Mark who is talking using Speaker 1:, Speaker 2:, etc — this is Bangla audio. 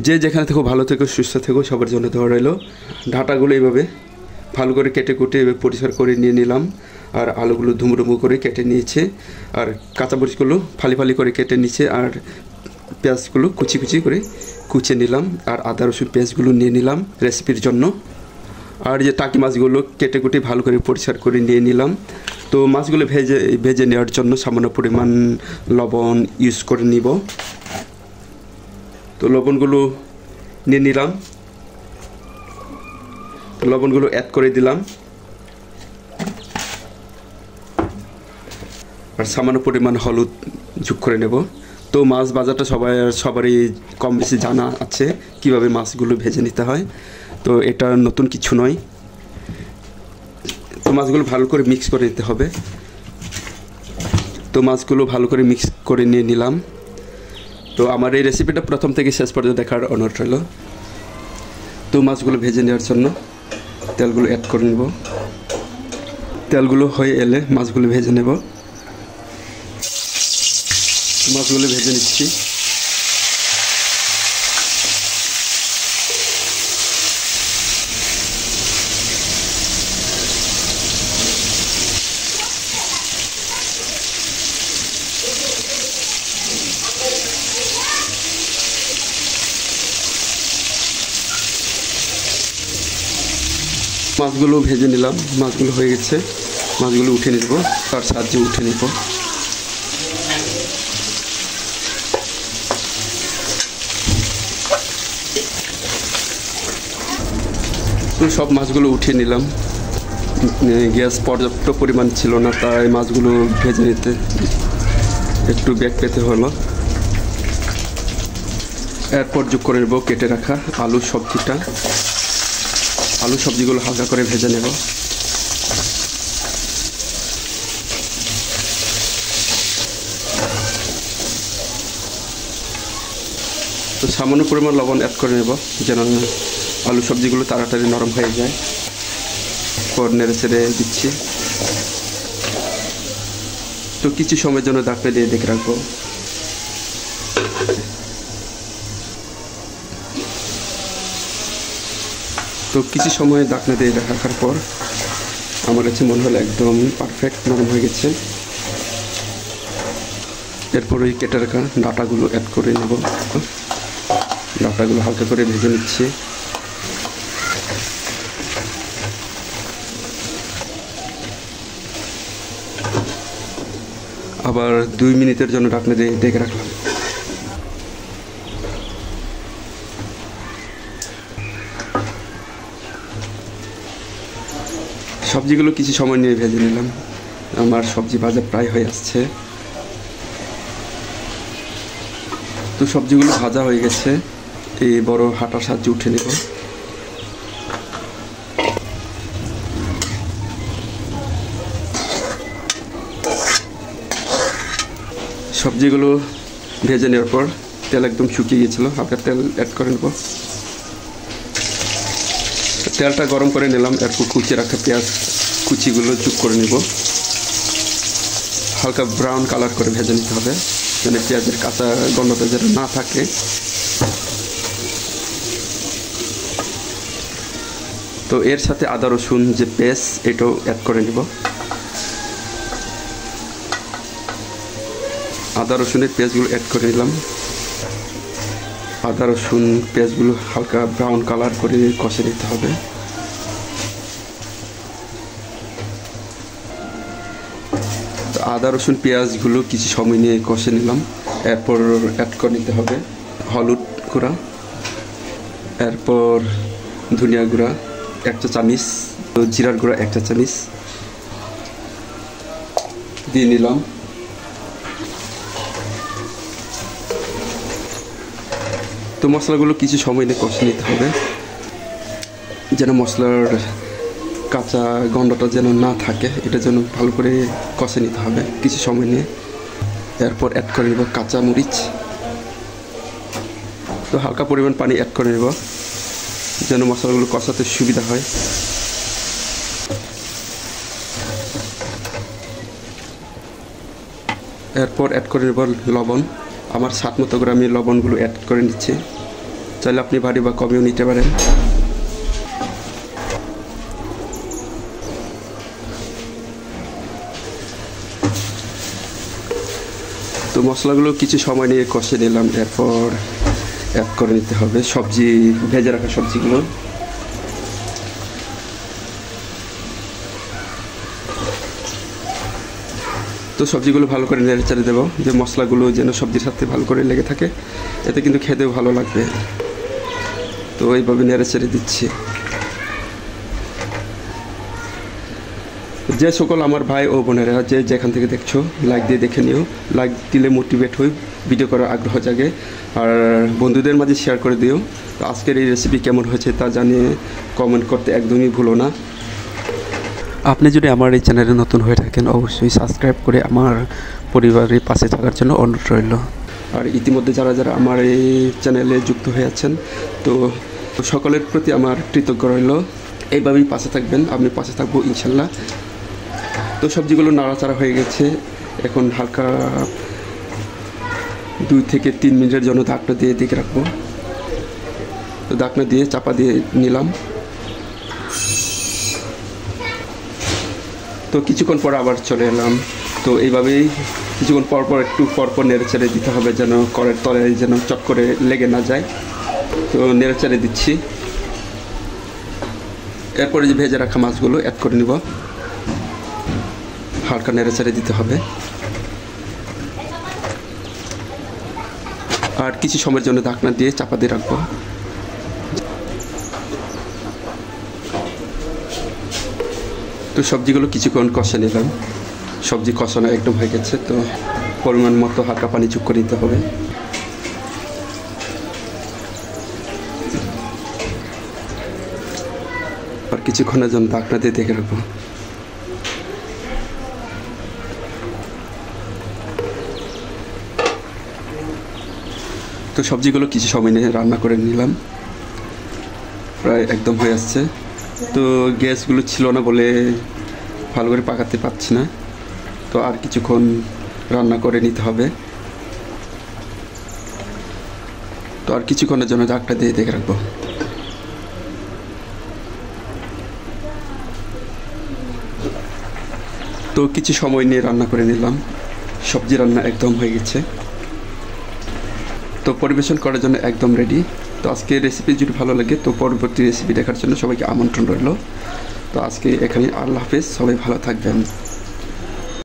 Speaker 1: যে যেখানে থেকো ভালো থেকো, সুস্থ থেকো, সবার জন্য দোয়া রইল। ডাঁটাগুলো এইভাবে ভালো করে কেটে কুটে এভাবে পরিষ্কার করে নিয়ে নিলাম, আর আলুগুলো ধুমুড়ুমু করে কেটে নিয়েছে, আর কাঁচামরিচগুলো ফালি ফালি করে কেটে নিয়েছে, আর পেঁয়াজগুলো কুচি কুচি করে কুচে নিলাম, আর আদা রসুন পেঁয়াজগুলো নিয়ে নিলাম রেসিপির জন্য। আর যে টাকি মাছগুলো কেটে কুটে ভালো করে পরিষ্কার করে নিয়ে নিলাম। তো মাছগুলো ভেজে নেওয়ার জন্য সামান্য পরিমাণ লবণ ইউজ করে নিব। তো লবণগুলো নিয়ে নিলাম, তো লবণগুলো অ্যাড করে দিলাম, আর সামান্য পরিমাণ হলুদ যোগ করে নেব। তো মাছ ভাজাটা সবারই কম বেশি জানা আছে কিভাবে মাছগুলো ভেজে নিতে হয়, তো এটা নতুন কিছু নয়। তো মাছগুলো ভালো করে মিক্স করে নিতে হবে। তো মাছগুলো ভালো করে মিক্স করে নিয়ে নিলাম। তো আমার এই রেসিপিটা প্রথম থেকে শেষ পর্যন্ত দেখার অনুরোধ রইল। তো মাছগুলো ভেজে নেওয়ার জন্য তেলগুলো অ্যাড করে নেব। তেলগুলো হয়ে এলে মাছগুলো ভেজে নেব। মাছগুলো ভেজে নিচ্ছি। মাছগুলো ভেজে নিলাম, মাছগুলো হয়ে গেছে, মাছগুলো উঠে নেব, তার সাহায্যে উঠে নেব। তো সব মাছগুলো উঠিয়ে নিলাম। গ্যাস পর্যাপ্ত পরিমাণ ছিল না, তাই মাছগুলো ভেজে নিতে একটু বেগ পেতে হলো। এরপর যোগ করে নেব কেটে রাখা আলু সবজিগুলো হালকা করে ভেজে নেব। তো সামান্য পরিমাণ লবণ অ্যাড করে নেব, যেন আলু সবজিগুলো তাড়াতাড়ি নরম হয়ে যায়। পর নেড়ে ছেড়ে দিচ্ছি। তো কিছু সময়ের জন্য ঢাকনা দিয়ে দেখে রাখবো। তো কিছু সময় ঢাকনা দিয়ে রাখার পর আমার কাছে মনে হলো একদম পারফেক্ট নরম হয়ে গেছে। এরপর ওই কেটে রাখা ডাঁটাগুলো অ্যাড করে নেব। ডাঁটাগুলো হালকা করে ভেজে নিচ্ছি। আবার 2 মিনিটের জন্য ঢাকনা দিয়ে ঢেকে রাখলাম। সবজিগুলো কিছু সময় নিয়ে ভেজে নিলাম। আমার সবজি ভাজা প্রায় হয়ে আসছে। তো সবজিগুলো ভাজা হয়ে গেছে, এই বড় হাঁটার সাহায্যে উঠে নেব। সবজিগুলো ভেজে নেওয়ার পর তেল একদম শুকিয়ে গিয়েছিল, হালকা তেল অ্যাড করে নেব। তেলটা গরম করে নিলাম। এরপর কুচিয়ে রাখা পেঁয়াজ কুচিগুলো যোগ করে নেব। হালকা ব্রাউন কালার করে ভেজে নিতে হবে, যেন পেঁয়াজের কাঁচা গন্ধটা যেন না থাকে। তো এর সাথে আদা রসুন যে পেস্ট, এটাও অ্যাড করে নেব। আদা রসুনের পেঁয়াজগুলো অ্যাড করে নিলাম। আদা রসুন পেঁয়াজগুলো হালকা ব্রাউন কালার করে কষে নিতে হবে। আদা রসুন পেঁয়াজগুলো কিছু সময় নিয়ে কষে নিলাম। এরপর অ্যাড করে নিতে হবে হলুদ গুঁড়া, এরপর ধনিয়া গুঁড়া 1 চা চামচ, জিরার গুঁড়া 1 চা চামচ দিয়ে নিলাম। তো মশলাগুলো কিছু সময় নিয়ে কষে নিতে হবে, যেন মশলার কাঁচা গন্ধটা যেন না থাকে, এটা যেন ভালো করে কষে নিতে হবে কিছু সময় নিয়ে। এরপর অ্যাড করে নেব কাঁচা মরিচ। তো হালকা পরিমাণ পানি অ্যাড করে নেব, যেন মশলাগুলো কষাতে সুবিধা হয়। এরপর অ্যাড করে নেব লবণ। আমার স্বাদ মতো করে আমি লবণগুলো অ্যাড করে নিচ্ছি। চাইলে আপনি ভারী বা কমেও নিতে পারেন। তো মশলাগুলো কিছু সময় নিয়ে কষে নিলাম, এরপর অ্যাড করে নিতে হবে সবজি, ভেজে রাখা সবজিগুলো। তো সবজিগুলো ভালো করে নেড়ে চেড়ে দেবো, যে মশলাগুলো যেন সবজির সাথে ভালো করে লেগে থাকে, এতে কিন্তু খেতেও ভালো লাগবে। তো এইভাবে নেড়ে চেড়ে দিচ্ছি। যে সকল আমার ভাই ও বোনেরা যে যেখান থেকে দেখছো, লাইক দিয়ে দেখে নিও। লাইক দিলে মোটিভেট হই, ভিডিও করার আগ্রহ জাগে, আর বন্ধুদের মাঝে শেয়ার করে দিও। তো আজকের এই রেসিপি কেমন হয়েছে তা জানিয়ে কমেন্ট করতে একদমই ভুলো না। আপনি যদি আমার এই চ্যানেলে নতুন হয়ে থাকেন, অবশ্যই সাবস্ক্রাইব করে আমার পরিবারের পাশে থাকার জন্য অনুরোধ রইল। আর ইতিমধ্যে যারা যারা আমার এই চ্যানেলে যুক্ত হয়ে আছেন, তো সকলের প্রতি আমার কৃতজ্ঞ রইল। এইভাবেই পাশে থাকবেন, আমি পাশে থাকবো ইনশাল্লাহ। তো সবজিগুলো নাড়াচাড়া হয়ে গেছে, এখন হালকা 2 থেকে 3 মিনিটের জন্য ঢাকনা দিয়ে দেখে রাখবো। তো ঢাকনা দিয়ে চাপা দিয়ে নিলাম। তো কিছুক্ষণ পর আবার চলে এলাম। তো এইভাবেই কিছুক্ষণ পর একটু পর নেড়ে চেড়ে দিতে হবে, যেন কড়াইয়ের তলায় যেন চট করে লেগে না যায়। তো নেড়ে চেড়ে দিচ্ছি। এরপরে যে ভেজে রাখা মাছগুলো অ্যাড করে নিব, হালকা নেড়ে চেড়ে দিতে হবে। আর কিছু সময়ের জন্য ঢাকনা দিয়ে চাপা দিয়ে রাখবো। তো সবজিগুলো কিছুক্ষণ কষে নিলাম, সবজি কষানো একদম হয়ে গেছে। তো পরিমাণ মতো হালকা পানি যোগ করে দিতে হবে। আর কিছুক্ষণের জন্য ঢাকনা দিয়ে দেখে রাখবো। তো সবজিগুলো কিছু সময় নিয়ে রান্না করে নিলাম, প্রায় একদম হয়ে আসছে। তো গ্যাসগুলো ছিল না বলে ভালো করে পাকাতে পারছি না, তো আর কিছুক্ষণ রান্না করে নিতে হবে। তো আর কিছুক্ষণের জন্য ঢাকনা দিয়ে দেখে রাখবো। তো কিছু সময় নিয়ে রান্না করে নিলাম, সবজি রান্না একদম হয়ে গেছে। তো পরিবেশন করার জন্য একদম রেডি। তো আজকে রেসিপি যদি ভালো লাগে, তো পরবর্তী রেসিপি দেখার জন্য সবাইকে আমন্ত্রণ রইল। তো আজকে এখানে আল্লাহ হাফেজ, সবাই ভালো থাকবেন।